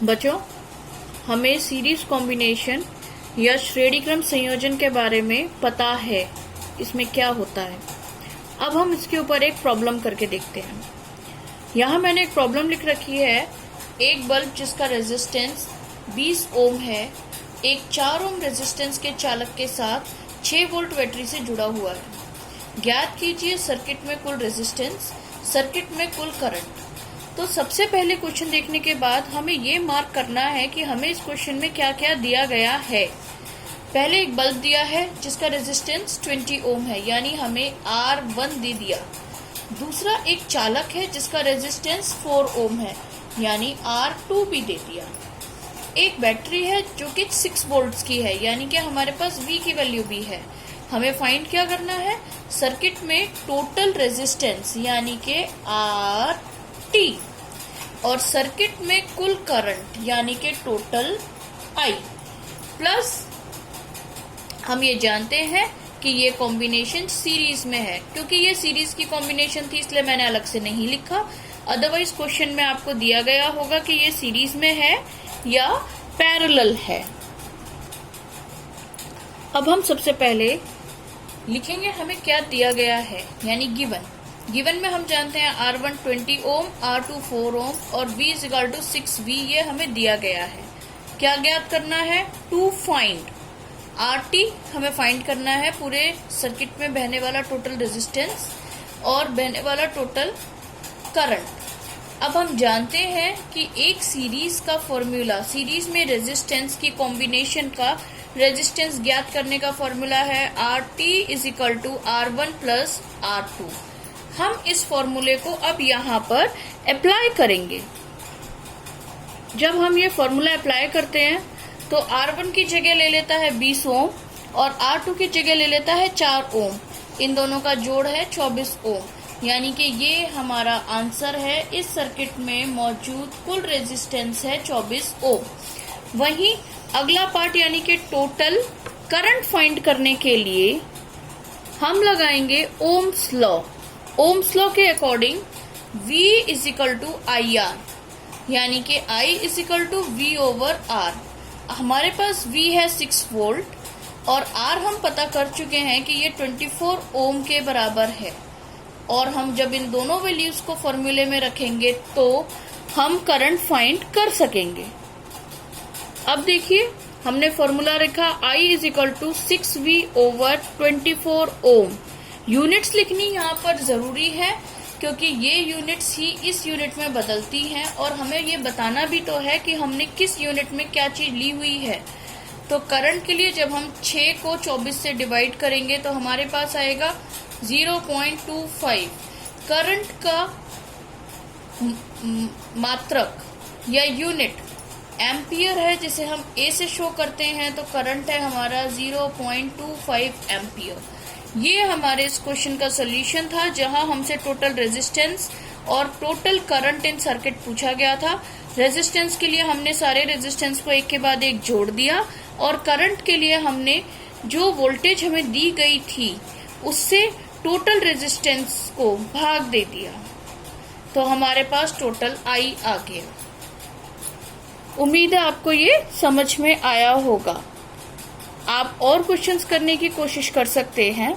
बच्चों, हमें series combination या श्रेणी क्रम संयोजन के बारे में पता है, इसमें क्या होता है। अब हम इसके ऊपर एक प्रॉब्लम करके देखते हैं। यहाँ मैंने एक प्रॉब्लम लिख रखी है। एक बल्ब जिसका रेजिस्टेंस 20 ओम है, एक 4 ओम रेजिस्टेंस के चालक के साथ 6 वोल्ट बैटरी से जुड़ा हुआ है। ज्ञात कीजिए सर्किट में कुल रेजिस्टेंस, सर्किट में कुल करंट। तो सबसे पहले क्वेश्चन देखने के बाद हमें ये मार्क करना है कि हमें इस क्वेश्चन में क्या क्या दिया गया है। पहले एक बल्ब दिया है जिसका रेजिस्टेंस 20 ओम है, यानी हमें R1 दे दिया। दूसरा एक चालक है जिसका रेजिस्टेंस 4 ओम है, यानी R2 भी दे दिया। एक बैटरी है जो कि 6 वोल्ट्स की है, यानी कि हमारे पास V की वैल्यू भी है। हमें फाइंड क्या करना है, सर्किट में टोटल रेजिस्टेंस यानी कि RT और सर्किट में कुल करंट यानी कि टोटल I प्लस हम ये जानते हैं कि ये कॉम्बिनेशन सीरीज में है। क्योंकि ये सीरीज की कॉम्बिनेशन थी इसलिए मैंने अलग से नहीं लिखा, अदरवाइज क्वेश्चन में आपको दिया गया होगा कि ये सीरीज में है या पैरेलल है। अब हम सबसे पहले लिखेंगे हमें क्या दिया गया है, यानी गिवन में हम जानते हैं R1 20 ओम, R2 4 ओम और V = 6V ये हमें दिया गया है। क्या ज्ञात करना है, टू फाइंड RT हमें फाइंड करना है पूरे सर्किट में बहने वाला टोटल रेजिस्टेंस और बहने वाला टोटल करंट। अब हम जानते हैं कि एक सीरीज का फॉर्मूला, सीरीज में रेजिस्टेंस की कॉम्बिनेशन का रेजिस्टेंस ज्ञात करने का फॉर्मूला है RT = R1 + R2। हम इस फॉर्मूले को अब यहाँ पर अप्लाई करेंगे। जब हम ये फॉर्मूला अप्लाई करते हैं तो R1 की जगह ले लेता है 20 ओम और R2 की जगह ले लेता है 4 ओम। इन दोनों का जोड़ है 24 ओम, यानी कि ये हमारा आंसर है। इस सर्किट में मौजूद कुल रेजिस्टेंस है 24 ओम। वहीं अगला पार्ट यानी कि टोटल करंट फाइंड करने के लिए हम लगाएंगे ओम्स लॉ। ओम्स लॉ के अकॉर्डिंग V = IR, यानी कि I = V/R। हमारे पास V है 6 वोल्ट और R हम पता कर चुके हैं कि ये 24 ओम के बराबर है। और हम जब इन दोनों वैल्यूज को फॉर्मूले में रखेंगे तो हम करंट फाइंड कर सकेंगे। अब देखिए हमने फॉर्मूला रखा I = 6V/24 ओम। यूनिट्स लिखनी यहाँ पर जरूरी है क्योंकि ये यूनिट्स ही इस यूनिट में बदलती हैं और हमें ये बताना भी तो है कि हमने किस यूनिट में क्या चीज ली हुई है। तो करंट के लिए जब हम 6 को 24 से डिवाइड करेंगे तो हमारे पास आएगा 0.25। करंट का मात्रक या यूनिट एम्पियर है, जिसे हम A से शो करते हैं। तो करंट है हमारा 0.25 एम्पियर। ये हमारे इस क्वेश्चन का सोल्यूशन था, जहां हमसे टोटल रेजिस्टेंस और टोटल करंट इन सर्किट पूछा गया था। रेजिस्टेंस के लिए हमने सारे रेजिस्टेंस को एक के बाद एक जोड़ दिया और करंट के लिए हमने जो वोल्टेज हमें दी गई थी उससे टोटल रेजिस्टेंस को भाग दे दिया, तो हमारे पास टोटल I आ गया। उम्मीद है आपको ये समझ में आया होगा। आप और क्वेश्चंस करने की कोशिश कर सकते हैं।